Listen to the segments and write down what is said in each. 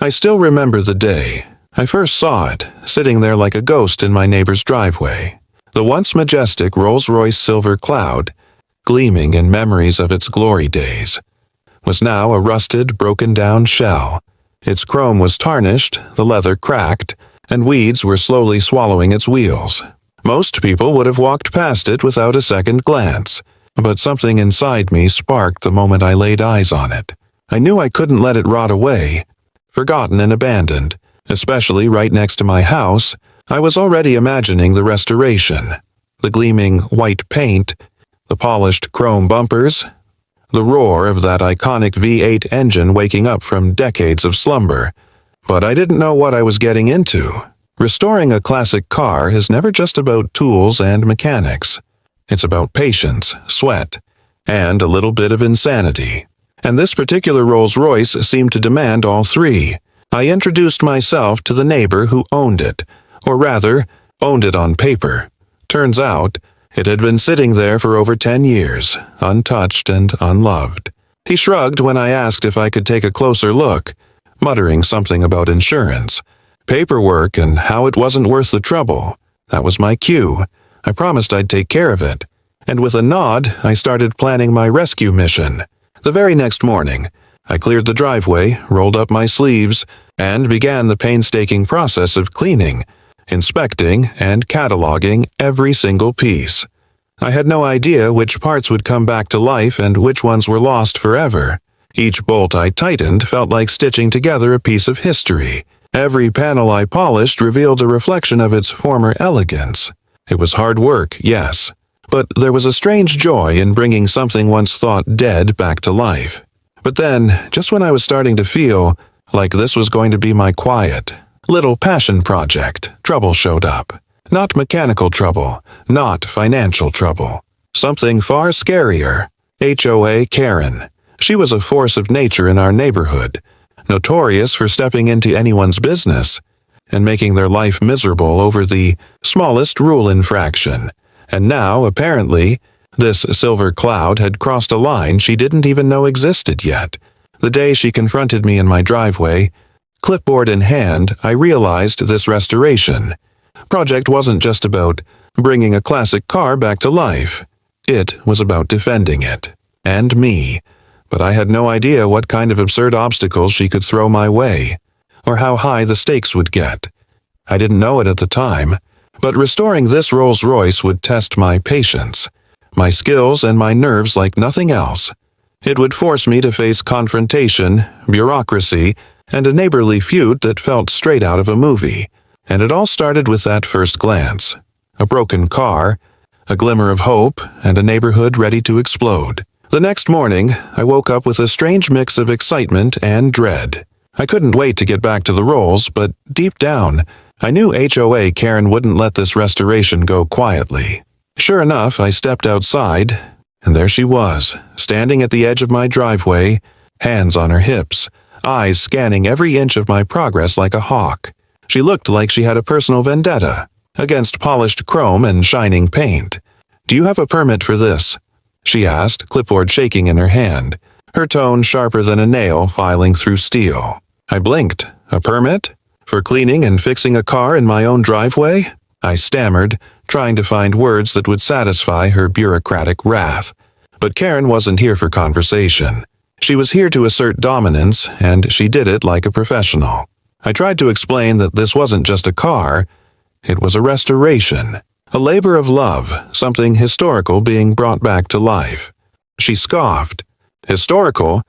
I still remember the day. I first saw it, sitting there like a ghost in my neighbor's driveway. The once majestic Rolls-Royce Silver Cloud, gleaming in memories of its glory days, was now a rusted, broken-down shell. Its chrome was tarnished, the leather cracked, and weeds were slowly swallowing its wheels. Most people would have walked past it without a second glance, but something inside me sparked the moment I laid eyes on it. I knew I couldn't let it rot away, forgotten and abandoned. Especially right next to my house, I was already imagining the restoration. The gleaming white paint, the polished chrome bumpers, the roar of that iconic V8 engine waking up from decades of slumber. But I didn't know what I was getting into. Restoring a classic car is never just about tools and mechanics. It's about patience, sweat, and a little bit of insanity. And this particular Rolls-Royce seemed to demand all three. I introduced myself to the neighbor who owned it, or rather, owned it on paper. Turns out, it had been sitting there for over 10 years, untouched and unloved. He shrugged when I asked if I could take a closer look, muttering something about insurance, paperwork, and how it wasn't worth the trouble. That was my cue. I promised I'd take care of it. And with a nod, I started planning my rescue mission. The very next morning, I cleared the driveway, rolled up my sleeves, and began the painstaking process of cleaning, inspecting, and cataloging every single piece. I had no idea which parts would come back to life and which ones were lost forever. Each bolt I tightened felt like stitching together a piece of history. Every panel I polished revealed a reflection of its former elegance. It was hard work, yes, but there was a strange joy in bringing something once thought dead back to life. But then, just when I was starting to feel like this was going to be my quiet, little passion project, trouble showed up. Not mechanical trouble, not financial trouble. Something far scarier. HOA Karen. She was a force of nature in our neighborhood, notorious for stepping into anyone's business and making their life miserable over the smallest rule infraction. And now, apparently, this silver cloud had crossed a line she didn't even know existed yet. The day she confronted me in my driveway, clipboard in hand, I realized this restoration project wasn't just about bringing a classic car back to life. It was about defending it. And me. But I had no idea what kind of absurd obstacles she could throw my way, or how high the stakes would get. I didn't know it at the time, but restoring this Rolls-Royce would test my patience, my skills, and my nerves like nothing else. It would force me to face confrontation, bureaucracy, and a neighborly feud that felt straight out of a movie. And it all started with that first glance. A broken car, a glimmer of hope, and a neighborhood ready to explode. The next morning, I woke up with a strange mix of excitement and dread. I couldn't wait to get back to the Rolls, but deep down, I knew HOA Karen wouldn't let this restoration go quietly. Sure enough, I stepped outside, and there she was, standing at the edge of my driveway, hands on her hips, eyes scanning every inch of my progress like a hawk. She looked like she had a personal vendetta against polished chrome and shining paint. "Do you have a permit for this?" she asked, clipboard shaking in her hand, her tone sharper than a nail filing through steel. I blinked. A permit? For cleaning and fixing a car in my own driveway? I stammered, trying to find words that would satisfy her bureaucratic wrath. But Karen wasn't here for conversation. She was here to assert dominance, and she did it like a professional. I tried to explain that this wasn't just a car, it was a restoration, a labor of love, something historical being brought back to life. She scoffed. "Historical?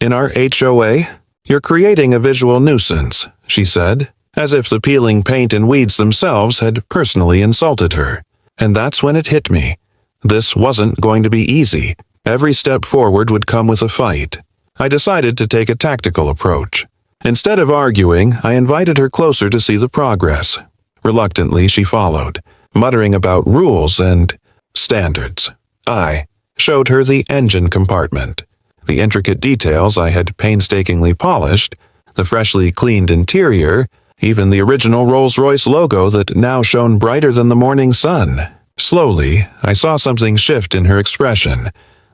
In our HOA? You're creating a visual nuisance," she said, as if the peeling paint and weeds themselves had personally insulted her. And that's when it hit me. This wasn't going to be easy. Every step forward would come with a fight. I decided to take a tactical approach. Instead of arguing, I invited her closer to see the progress. Reluctantly, she followed, muttering about rules and standards. I showed her the engine compartment, the intricate details I had painstakingly polished, the freshly cleaned interior, even the original Rolls-Royce logo that now shone brighter than the morning sun. Slowly, I saw something shift in her expression.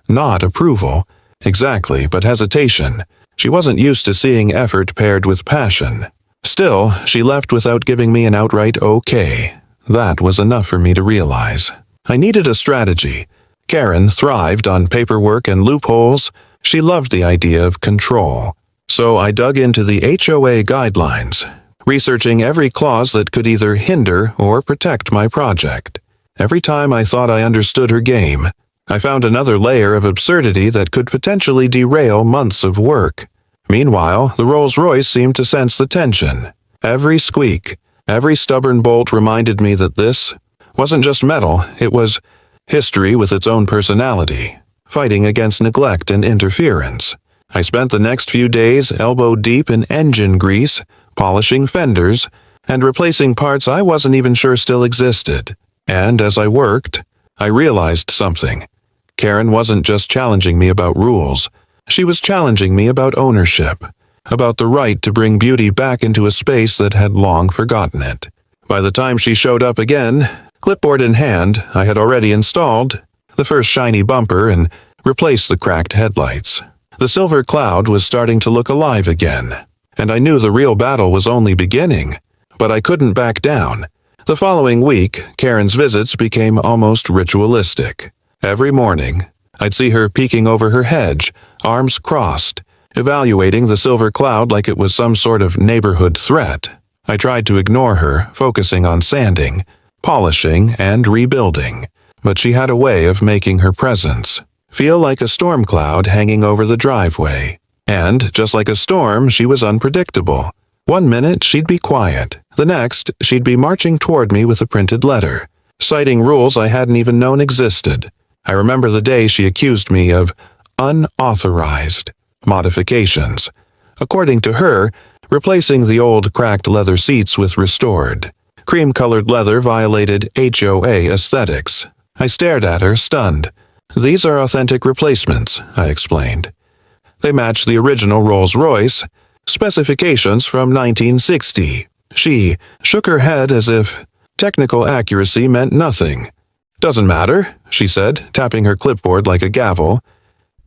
Not approval, exactly, but hesitation. She wasn't used to seeing effort paired with passion. Still, she left without giving me an outright okay. That was enough for me to realize. I needed a strategy. Karen thrived on paperwork and loopholes. She loved the idea of control. So I dug into the HOA guidelines, researching every clause that could either hinder or protect my project. Every time I thought I understood her game, I found another layer of absurdity that could potentially derail months of work. Meanwhile, the Rolls-Royce seemed to sense the tension. Every squeak, every stubborn bolt reminded me that this wasn't just metal, it was history with its own personality, fighting against neglect and interference. I spent the next few days elbow-deep in engine grease, polishing fenders, and replacing parts I wasn't even sure still existed. And as I worked, I realized something. Karen wasn't just challenging me about rules. She was challenging me about ownership, about the right to bring beauty back into a space that had long forgotten it. By the time she showed up again, clipboard in hand, I had already installed the first shiny bumper and replaced the cracked headlights. The Silver Cloud was starting to look alive again, and I knew the real battle was only beginning, but I couldn't back down. The following week, Karen's visits became almost ritualistic. Every morning, I'd see her peeking over her hedge, arms crossed, evaluating the Silver Cloud like it was some sort of neighborhood threat. I tried to ignore her, focusing on sanding, polishing, and rebuilding, but she had a way of making her presence feel like a storm cloud hanging over the driveway. And, just like a storm, she was unpredictable. One minute, she'd be quiet. The next, she'd be marching toward me with a printed letter, citing rules I hadn't even known existed. I remember the day she accused me of unauthorized modifications. According to her, replacing the old cracked leather seats with restored, cream-colored leather violated HOA aesthetics. I stared at her, stunned. These are authentic replacements, I explained. They match the original Rolls-Royce, specifications from 1960. She shook her head as if technical accuracy meant nothing. Doesn't matter, she said, tapping her clipboard like a gavel.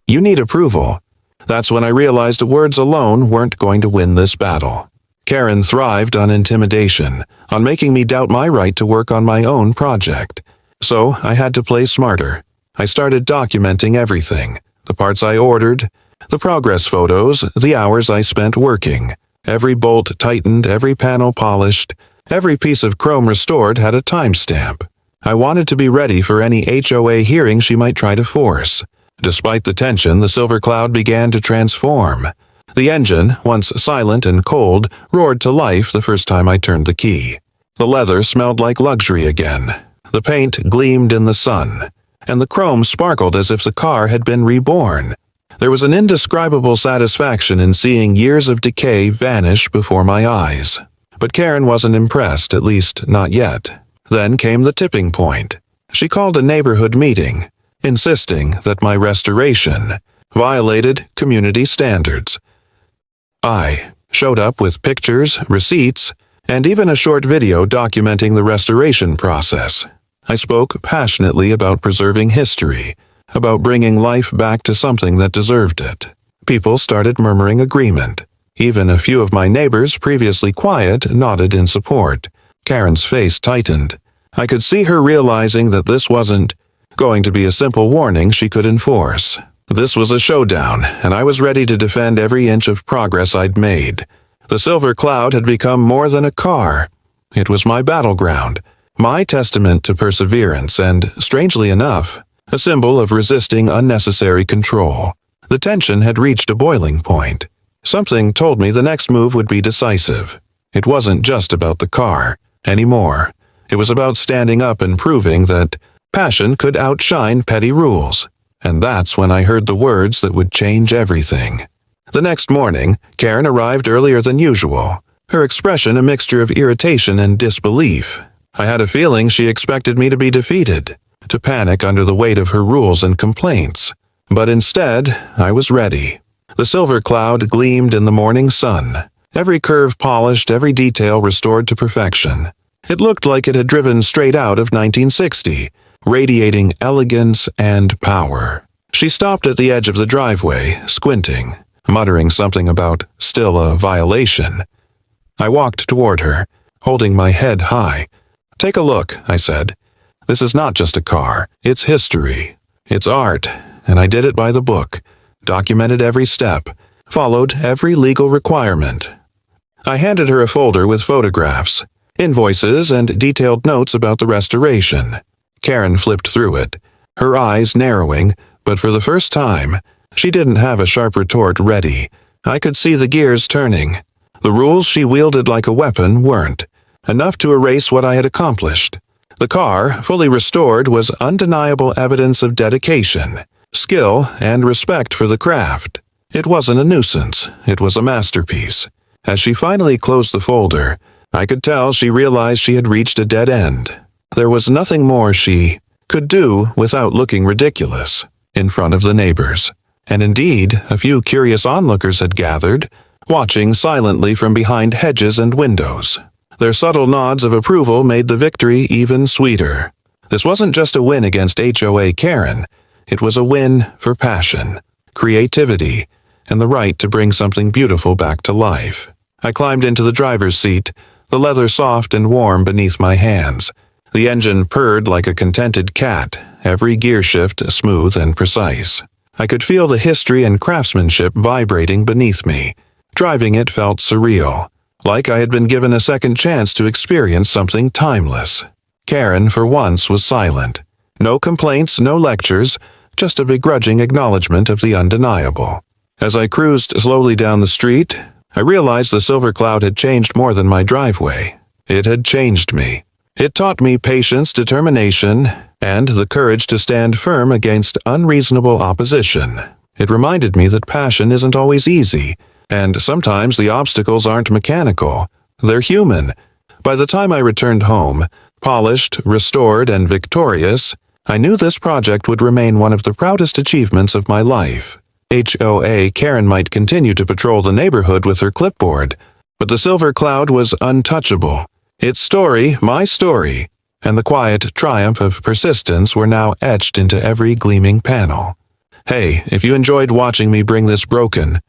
You need approval. That's when I realized words alone weren't going to win this battle. Karen thrived on intimidation, on making me doubt my right to work on my own project. So I had to play smarter. I started documenting everything, the parts I ordered, the progress photos, the hours I spent working. Every bolt tightened, every panel polished, every piece of chrome restored had a timestamp. I wanted to be ready for any HOA hearing she might try to force. Despite the tension, the Silver Cloud began to transform. The engine, once silent and cold, roared to life the first time I turned the key. The leather smelled like luxury again. The paint gleamed in the sun, and the chrome sparkled as if the car had been reborn. There was an indescribable satisfaction in seeing years of decay vanish before my eyes. But Karen wasn't impressed, at least not yet. Then came the tipping point. She called a neighborhood meeting, insisting that my restoration violated community standards. I showed up with pictures, receipts, and even a short video documenting the restoration process. I spoke passionately about preserving history, about bringing life back to something that deserved it. People started murmuring agreement. Even a few of my neighbors, previously quiet, nodded in support. Karen's face tightened. I could see her realizing that this wasn't going to be a simple warning she could enforce. This was a showdown, and I was ready to defend every inch of progress I'd made. The Silver Cloud had become more than a car. It was my battleground, my testament to perseverance and, strangely enough, a symbol of resisting unnecessary control. The tension had reached a boiling point. Something told me the next move would be decisive. It wasn't just about the car anymore. It was about standing up and proving that passion could outshine petty rules. And that's when I heard the words that would change everything. The next morning, Karen arrived earlier than usual, her expression a mixture of irritation and disbelief. I had a feeling she expected me to be defeated, to panic under the weight of her rules and complaints. But instead, I was ready. The Silver Cloud gleamed in the morning sun, every curve polished, every detail restored to perfection. It looked like it had driven straight out of 1960, radiating elegance and power. She stopped at the edge of the driveway, squinting. muttering something about still a violation. I walked toward her, holding my head high. "Take a look," I said. "This is not just a car. It's history. It's art, and I did it by the book, documented every step, followed every legal requirement." I handed her a folder with photographs, invoices, and detailed notes about the restoration. Karen flipped through it, her eyes narrowing, but for the first time, she didn't have a sharp retort ready. I could see the gears turning. The rules she wielded like a weapon weren't enough to erase what I had accomplished. The car, fully restored, was undeniable evidence of dedication, skill, and respect for the craft. It wasn't a nuisance, it was a masterpiece. As she finally closed the folder, I could tell she realized she had reached a dead end. There was nothing more she could do without looking ridiculous in front of the neighbors. And indeed, a few curious onlookers had gathered, watching silently from behind hedges and windows. Their subtle nods of approval made the victory even sweeter. This wasn't just a win against HOA Karen. It was a win for passion, creativity, and the right to bring something beautiful back to life. I climbed into the driver's seat, the leather soft and warm beneath my hands. The engine purred like a contented cat, every gear shift smooth and precise. I could feel the history and craftsmanship vibrating beneath me. Driving it felt surreal, like I had been given a second chance to experience something timeless. Karen, for once, was silent. No complaints, no lectures, just a begrudging acknowledgement of the undeniable. As I cruised slowly down the street, I realized the Silver Cloud had changed more than my driveway. It had changed me. It taught me patience, determination, and the courage to stand firm against unreasonable opposition. It reminded me that passion isn't always easy, and sometimes the obstacles aren't mechanical. They're human. By the time I returned home, polished, restored, and victorious, I knew this project would remain one of the proudest achievements of my life. HOA Karen might continue to patrol the neighborhood with her clipboard, but the Silver Cloud was untouchable. Its story, my story, and the quiet triumph of persistence were now etched into every gleaming panel. Hey, if you enjoyed watching me bring this broken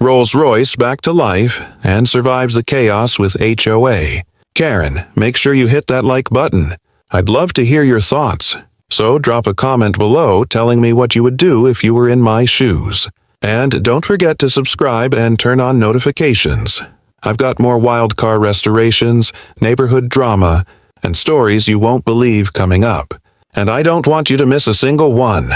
Rolls-Royce back to life and survive the chaos with HOA Karen, make sure you hit that like button. I'd love to hear your thoughts. So drop a comment below telling me what you would do if you were in my shoes. And don't forget to subscribe and turn on notifications. I've got more wild car restorations, neighborhood drama, and stories you won't believe coming up. And I don't want you to miss a single one.